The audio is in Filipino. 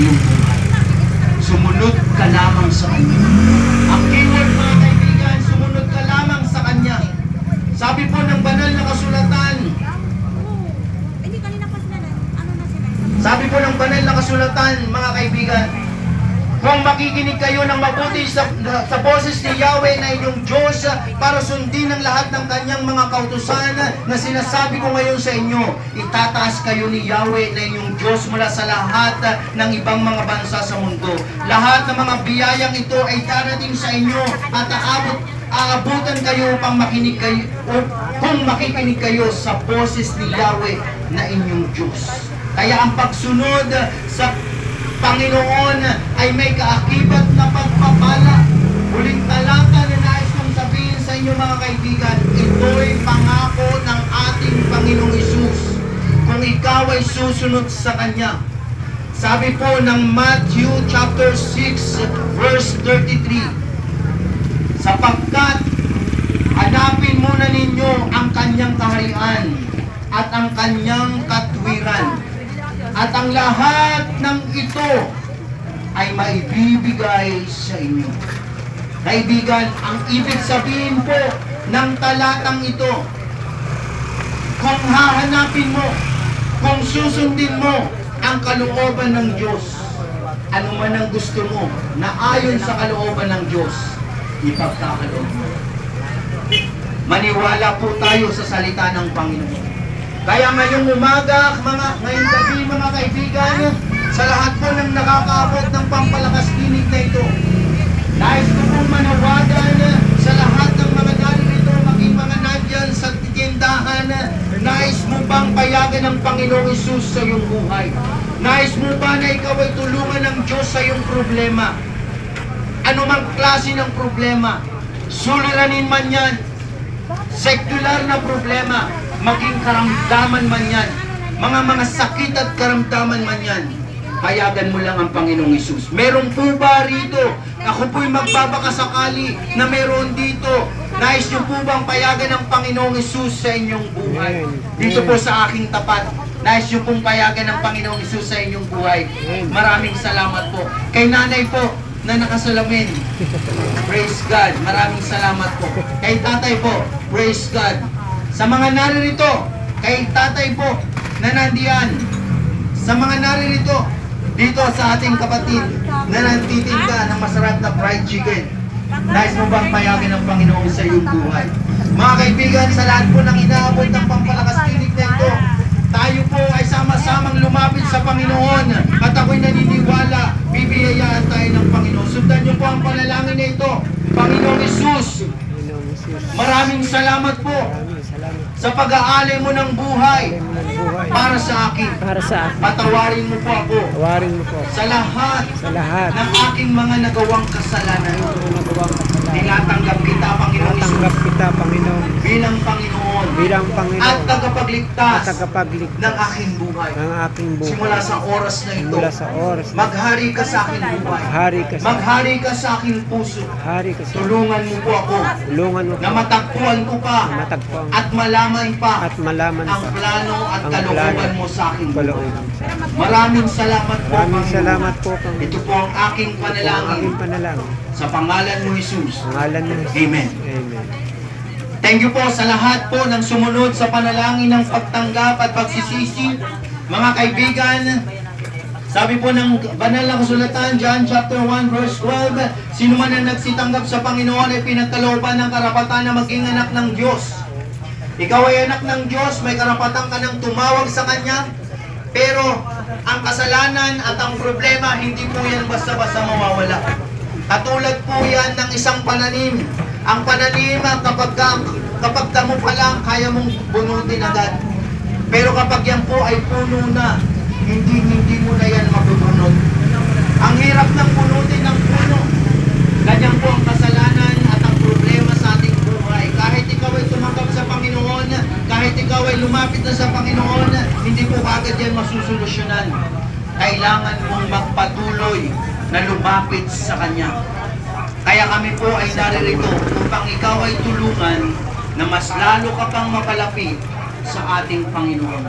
iyong buhay. Sumunod ka lamang sa Kanya. Ang keyword, mga kaibigan, sumunod ka lamang sa Kanya. Sabi po ng banal na kasulatan, sabi po ng banal na kasulatan, mga kaibigan, kung makikinig kayo ng mabuti sa boses ni Yahweh na inyong Diyos para sundin ang lahat ng kanyang mga kautusan na sinasabi ko ngayon sa inyo, itataas kayo ni Yahweh na inyong Diyos mula sa lahat ng ibang mga bansa sa mundo. Lahat ng mga biyayang ito ay darating sa inyo at aabutan kayo upang makinig kayo, kung makikinig kayo sa boses ni Yahweh na inyong Diyos. Kaya ang pagsunod sa Panginoon ay may kaakibat na pagpapala. Huling talata na nais kong sabihin sa inyo, mga kaibigan, ito'y pangako ng ating Panginoong Hesus kung ikaw ay susunod sa Kanya. Sabi po ng Matthew chapter 6 verse 33, sapagkat hanapin muna ninyo ang Kanyang kaharian at ang Kanyang katwiran, at ang lahat ng ito ay maibibigay sa inyo. Kaibigan, ang ibig sabihin po ng talatang ito, kung hahanapin mo, kung susundin mo ang kalooban ng Diyos, ano man ang gusto mo na ayon sa kalooban ng Diyos, ipagkakaloob mo. Maniwala po tayo sa salita ng Panginoon. Kaya ngayong umaga, ngayong gabi, mga kaibigan, sa lahat po ng nakakaabot ng pampalakas tinig na ito, nais ko pong manawagan sa lahat ng mga narito, maging mga nandyan sa tindahan, nais mo bang payagan ng Panginoong Hesus sa iyong buhay? Nais mo ba na ikaw ay tulungan ng Diyos sa iyong problema? Ano mang klase ng problema, suliranin man yan, sekular na problema, maging karamdaman man yan, mga sakit at karamdaman man yan, payagan mo lang ang Panginoong Hesus. Meron po ba rito? Ako po'y magbabakasakali na meron dito. Nais niyo po bang payagan ng Panginoong Hesus sa inyong buhay? Dito po sa aking tapat, nais niyo pong payagan ng Panginoong Hesus sa inyong buhay. Maraming salamat po. Kay nanay po na nakasalamin, praise God, maraming salamat po. Kay tatay po, praise God. Sa mga naririto, kay tatay po na nandiyan, sa mga naririto, dito sa ating kapatid na nagtitinda ng masarap na fried chicken, nais mo bang payagan ng Panginoon sa iyong buhay? Mga kaibigan, sa lahat po ng inaabot ng pampalakas tinig na ito, tayo po ay sama-samang lumapit sa Panginoon at ako'y naniniwala, bibiyayaan tayo ng Panginoon. Sundan niyo po ang panalangin na ito. Panginoong Hesus, maraming salamat po sa pag-aalay mo ng buhay para sa akin. Patawarin mo po ako sa lahat ng aking mga nagawang kasalanan. Tinatanggap kita, Panginoon Hesus, bilang Panginoon at tagapagligtas ng aking buhay. Simula sa oras na ito, maghari ka sa aking buhay. Maghari ka sa aking puso. Tulungan mo po ako na matagpuan ko pa at malaman pa ang plano at kalooban mo sa aking buhay. Maraming salamat po, Panginoon. Ito po ang aking panalangin sa pangalan mo, Jesus. Amen. Thank you po sa lahat po ng sumunod sa panalangin ng pagtanggap at pagsisisi. Mga kaibigan, sabi po ng banal na kasulatan, John chapter 1 verse 12, sino man ang nagsitanggap sa Panginoon ay pinagkalooban ng karapatan na maging anak ng Diyos. Ikaw ay anak ng Diyos, may karapatan ka ng tumawag sa Kanya, pero ang kasalanan at ang problema, hindi po yan basta-basta mawawala. Katulad po yan ng isang pananim. Ang pananim, kapag damo pa lang, kaya mong bunutin agad. Pero kapag yan po ay puno na, hindi mo na yan mabubunot. Ang hirap ng punutin ng puno. Ganyan po ang kasalanan at ang problema sa ating buhay. Kahit ikaw ay tumanggap sa Panginoon, kahit ikaw ay lumapit na sa Panginoon, hindi po agad yan masusolusyonan. Kailangan mong magpatuloy na lumapit sa Kanya. Kaya kami po ay naririto upang ikaw ay tulungan na mas lalo ka pang mapalapit sa ating Panginoon.